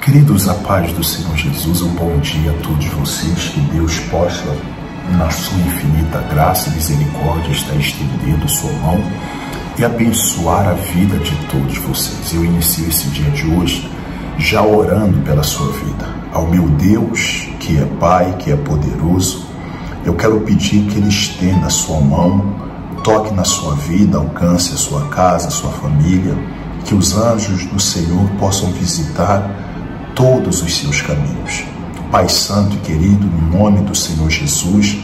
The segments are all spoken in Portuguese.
Queridos, a paz do Senhor Jesus, um bom dia a todos vocês, que Deus possa, na sua infinita graça e misericórdia, estar estendendo sua mão e abençoar a vida de todos vocês. Eu inicio esse dia de hoje já orando pela sua vida. Ao meu Deus, que é Pai, que é poderoso, eu quero pedir que Ele estenda a sua mão, toque na sua vida, alcance a sua casa, a sua família, que os anjos do Senhor possam visitar todos os seus caminhos. Pai Santo e querido, no nome do Senhor Jesus,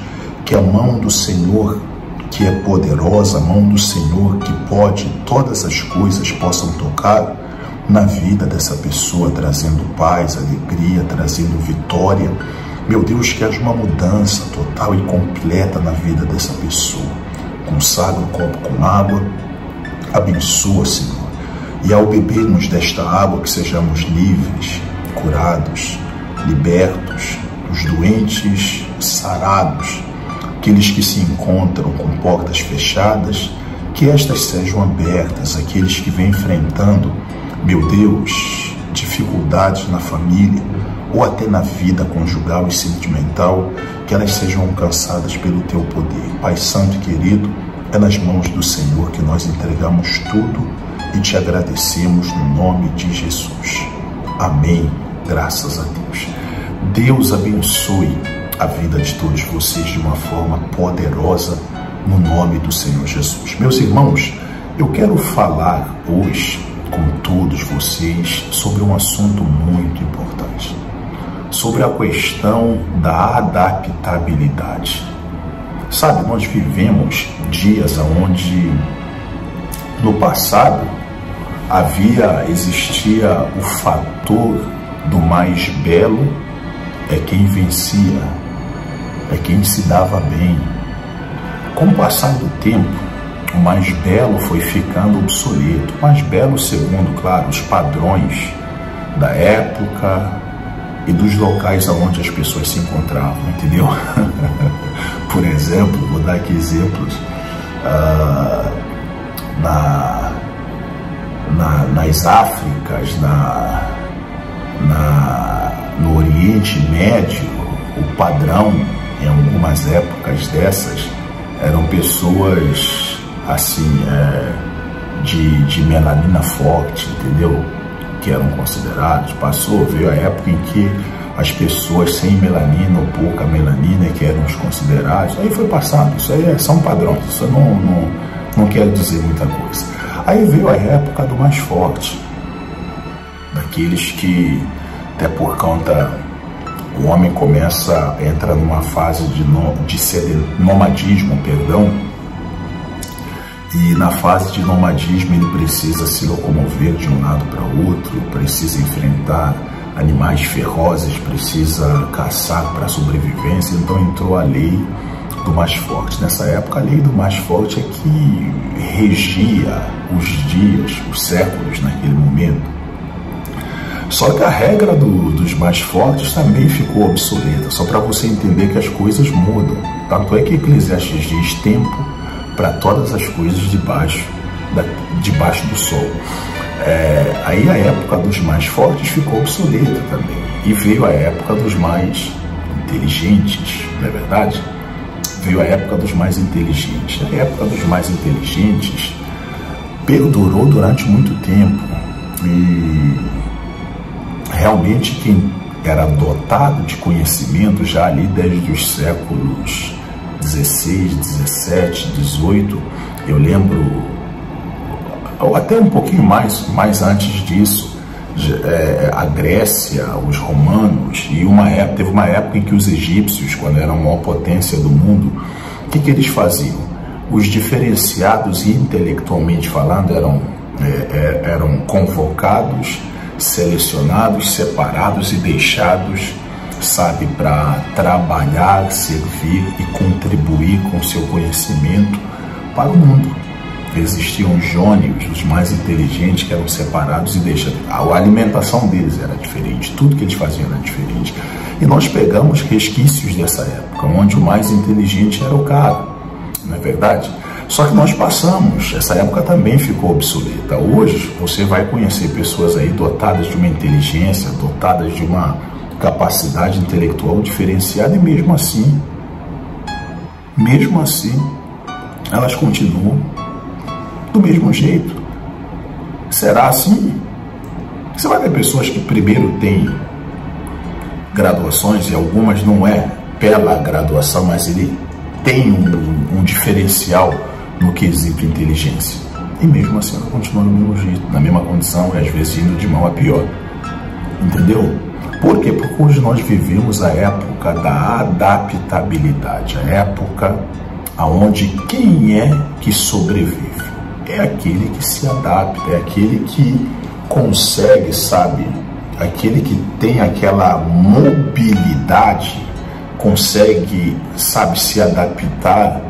que a mão do Senhor, que é poderosa, a mão do Senhor que pode todas as coisas, possam tocar na vida dessa pessoa, trazendo paz, alegria, trazendo vitória. Meu Deus, que haja uma mudança total e completa na vida dessa pessoa. Consagra o copo com água, abençoa, Senhor. E ao bebermos desta água, que sejamos livres, curados, libertos, os doentes sarados, aqueles que se encontram com portas fechadas, que estas sejam abertas, aqueles que vêm enfrentando, meu Deus, dificuldades na família ou até na vida conjugal e sentimental, que elas sejam alcançadas pelo Teu poder. Pai Santo e querido, é nas mãos do Senhor que nós entregamos tudo e Te agradecemos no nome de Jesus. Amém. Graças a Deus. Deus abençoe a vida de todos vocês de uma forma poderosa no nome do Senhor Jesus. Meus irmãos, eu quero falar hoje com todos vocês sobre um assunto muito importante, sobre a questão da adaptabilidade. Sabe, nós vivemos dias onde no passado existia o fator do mais belo é quem vencia, é quem se dava bem. Com o passar do tempo, o mais belo foi ficando obsoleto. O mais belo segundo, claro, os padrões da época e dos locais onde as pessoas se encontravam, entendeu? Por exemplo, vou dar aqui exemplos. Nas Áfricas, no Oriente Médio, o padrão, em algumas épocas dessas, eram pessoas assim, de melanina forte, entendeu? Que eram considerados. Veio a época em que as pessoas sem melanina ou pouca melanina que eram os considerados. Aí foi passando, isso aí são padrões, isso não quer dizer muita coisa. Aí veio a época do mais forte, daqueles que, até por conta, o homem entra numa fase de nomadismo, e na fase de nomadismo ele precisa se locomover de um lado para o outro, precisa enfrentar animais ferozes, precisa caçar para a sobrevivência. Então entrou a lei do mais forte. Nessa época, a lei do mais forte é que regia os dias, os séculos naquele momento. Só que a regra dos mais fortes também ficou obsoleta, só para você entender que as coisas mudam. Tanto é que Eclesiastes diz tempo para todas as coisas debaixo do sol. Aí a época dos mais fortes ficou obsoleta também. E veio a época dos mais inteligentes, não é verdade? Veio a época dos mais inteligentes. A época dos mais inteligentes perdurou durante muito tempo. E realmente quem era dotado de conhecimento já ali desde os séculos 16, 17, 18, eu lembro, ou até um pouquinho mais antes disso, a Grécia, os romanos, e teve uma época em que os egípcios, quando eram a maior potência do mundo, o que eles faziam? Os diferenciados, intelectualmente falando, eram convocados, selecionados, separados e deixados, sabe, para trabalhar, servir e contribuir com seu conhecimento para o mundo. Existiam os jônios, os mais inteligentes, que eram separados e deixados. A alimentação deles era diferente, tudo que eles faziam era diferente. E nós pegamos resquícios dessa época, onde o mais inteligente era o cara, não é verdade? Só que nós passamos, essa época também ficou obsoleta. Hoje você vai conhecer pessoas aí dotadas de uma inteligência, dotadas de uma capacidade intelectual diferenciada, e mesmo assim, elas continuam do mesmo jeito. Será assim? Você vai ver pessoas que primeiro têm graduações, e algumas não é pela graduação, mas ele tem um diferencial no quesito inteligência. E mesmo assim ela continua do mesmo jeito, na mesma condição, e às vezes indo de mal a pior. Entendeu? Por quê? Porque hoje nós vivemos a época da adaptabilidade, a época onde quem é que sobrevive? É aquele que se adapta, é aquele que consegue, sabe? Aquele que tem aquela mobilidade, consegue, sabe, se adaptar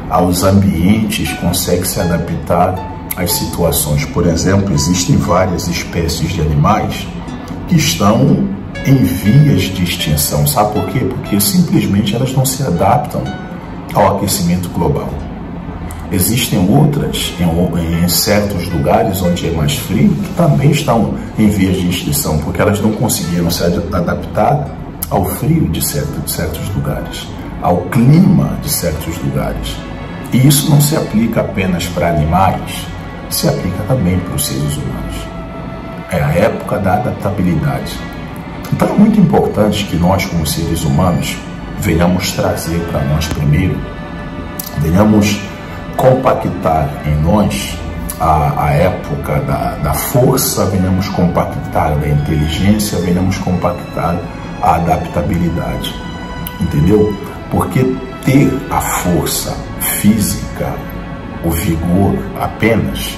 aos ambientes, consegue se adaptar às situações. Por exemplo, existem várias espécies de animais que estão em vias de extinção. Sabe por quê? Porque simplesmente elas não se adaptam ao aquecimento global. Existem outras em certos lugares onde é mais frio que também estão em vias de extinção, porque elas não conseguiram se adaptar ao frio de certos lugares, ao clima de certos lugares. E isso não se aplica apenas para animais, se aplica também para os seres humanos. É a época da adaptabilidade. Então é muito importante que nós, como seres humanos, venhamos trazer para nós primeiro, venhamos compactar em nós a época da força, venhamos compactar da inteligência, venhamos compactar a adaptabilidade. Entendeu? Porque ter a força física, o vigor apenas,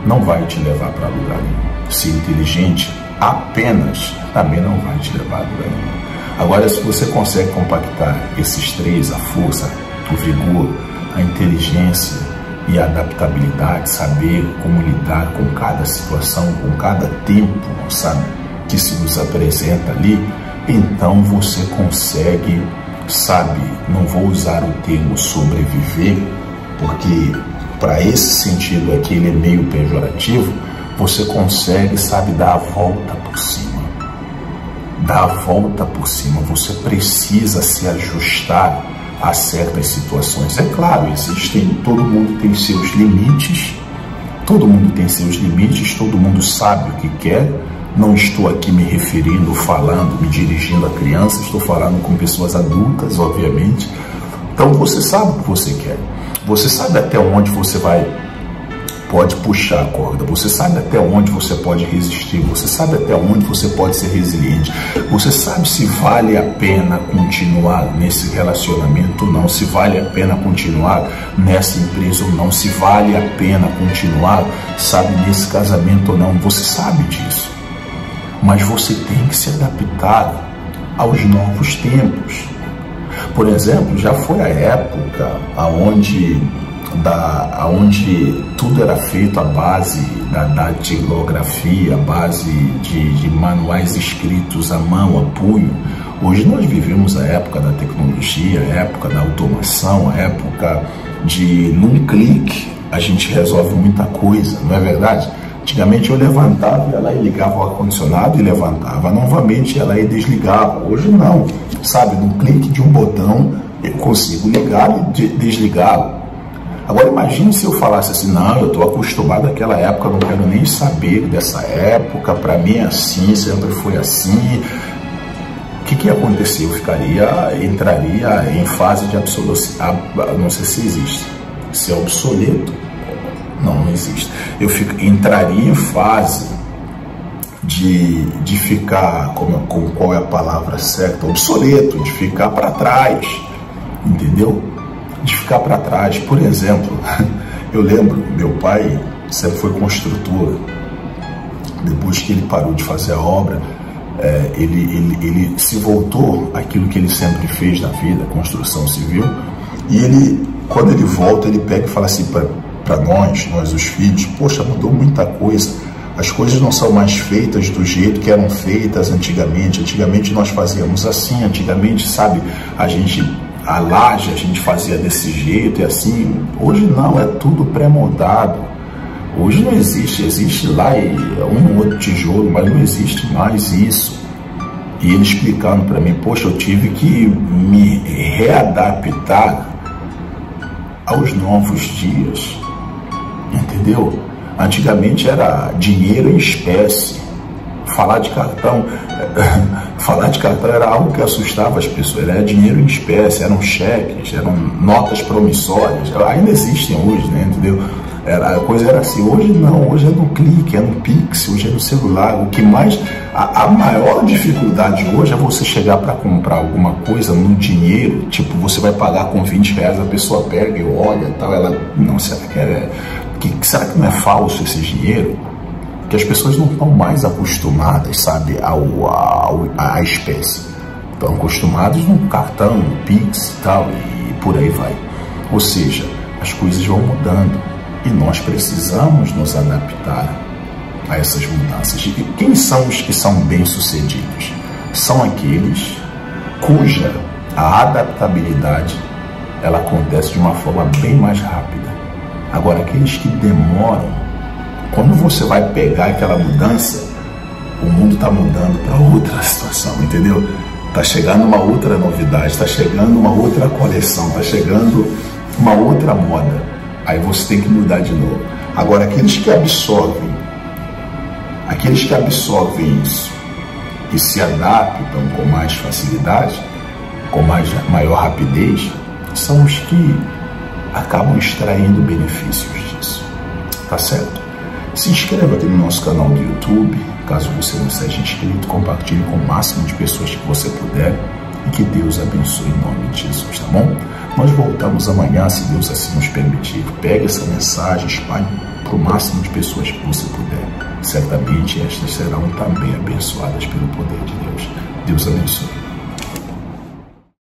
não vai te levar para lugar nenhum. Ser inteligente apenas também não vai te levar a lugar nenhum. Agora, se você consegue compactar esses três, a força, o vigor, a inteligência e a adaptabilidade, saber como lidar com cada situação, com cada tempo, sabe, que se nos apresenta ali, então você consegue, sabe, não vou usar o termo sobreviver, porque para esse sentido aqui ele é meio pejorativo, você consegue, sabe, dar a volta por cima. Dar a volta por cima. Você precisa se ajustar a certas situações. É claro, todo mundo tem seus limites, todo mundo tem seus limites, todo mundo sabe o que quer. Não estou aqui me referindo, falando, me dirigindo a crianças, estou falando com pessoas adultas, obviamente. Então você sabe o que você quer. Você sabe até onde você pode puxar a corda, você sabe até onde você pode resistir, você sabe até onde você pode ser resiliente, você sabe se vale a pena continuar nesse relacionamento ou não, se vale a pena continuar nessa empresa ou não, se vale a pena continuar, sabe, nesse casamento ou não, você sabe disso. Mas você tem que se adaptar aos novos tempos. Por exemplo, já foi a época onde tudo era feito à base da datilografia, à base de manuais escritos à mão, a punho. Hoje nós vivemos a época da tecnologia, a época da automação, a época de, num clique, a gente resolve muita coisa, não é verdade? Antigamente eu levantava, ia lá e ligava o ar-condicionado e levantava novamente, ia lá e desligava. Hoje não, sabe, num clique de um botão eu consigo ligar e desligá-lo. Agora imagine se eu falasse assim, não, eu estou acostumado àquela época, não quero nem saber dessa época, para mim é assim, sempre foi assim. O que ia acontecer? Eu entraria em fase de obsolescência, não sei se existe, se é obsoleto, não existe. Eu entraria em fase de ficar, qual é a palavra certa? Obsoleto, de ficar para trás, entendeu? De ficar para trás. Por exemplo, eu lembro, meu pai sempre foi construtor. Depois que ele parou de fazer a obra, ele se voltou àquilo que ele sempre fez na vida, construção civil. E quando ele volta, ele pega e fala assim para nós os filhos, poxa, mudou muita coisa. As coisas não são mais feitas do jeito que eram feitas antigamente. Antigamente nós fazíamos assim, antigamente, sabe, a gente a laje a gente fazia desse jeito e assim. Hoje não, é tudo pré-moldado. Hoje não existe lá um outro tijolo, mas não existe mais isso. E ele explicando para mim, poxa, eu tive que me readaptar aos novos dias, entendeu? Antigamente era dinheiro em espécie. Falar de cartão era algo que assustava as pessoas. Era dinheiro em espécie, eram cheques, eram notas promissórias. Ainda existem hoje, né? Entendeu? A coisa era assim. Hoje não, hoje é no clique, é no Pix, hoje é no celular. O que mais, a maior dificuldade hoje é você chegar para comprar alguma coisa no dinheiro. Tipo, você vai pagar com R$20, a pessoa pega e olha, tal, ela, não, será será que não é falso esse dinheiro? Que as pessoas não estão mais acostumadas, sabe, à espécie. Estão acostumados no cartão, no Pix e tal, e por aí vai. Ou seja, as coisas vão mudando e nós precisamos nos adaptar a essas mudanças. E quem são os que são bem-sucedidos? São aqueles cuja a adaptabilidade ela acontece de uma forma bem mais rápida. Agora, aqueles que demoram, quando você vai pegar aquela mudança, o mundo está mudando para outra situação, entendeu? Está chegando uma outra novidade, está chegando uma outra coleção, está chegando uma outra moda. Aí você tem que mudar de novo. Agora, aqueles que absorvem isso e se adaptam com mais facilidade, com maior rapidez, são os que acabam extraindo benefícios disso. Tá certo? Se inscreva aqui no nosso canal do YouTube. Caso você não seja inscrito, compartilhe com o máximo de pessoas que você puder. E que Deus abençoe em nome de Jesus, tá bom? Nós voltamos amanhã, se Deus assim nos permitir. Pegue essa mensagem, espalhe para o máximo de pessoas que você puder. Certamente estas serão também abençoadas pelo poder de Deus. Deus abençoe.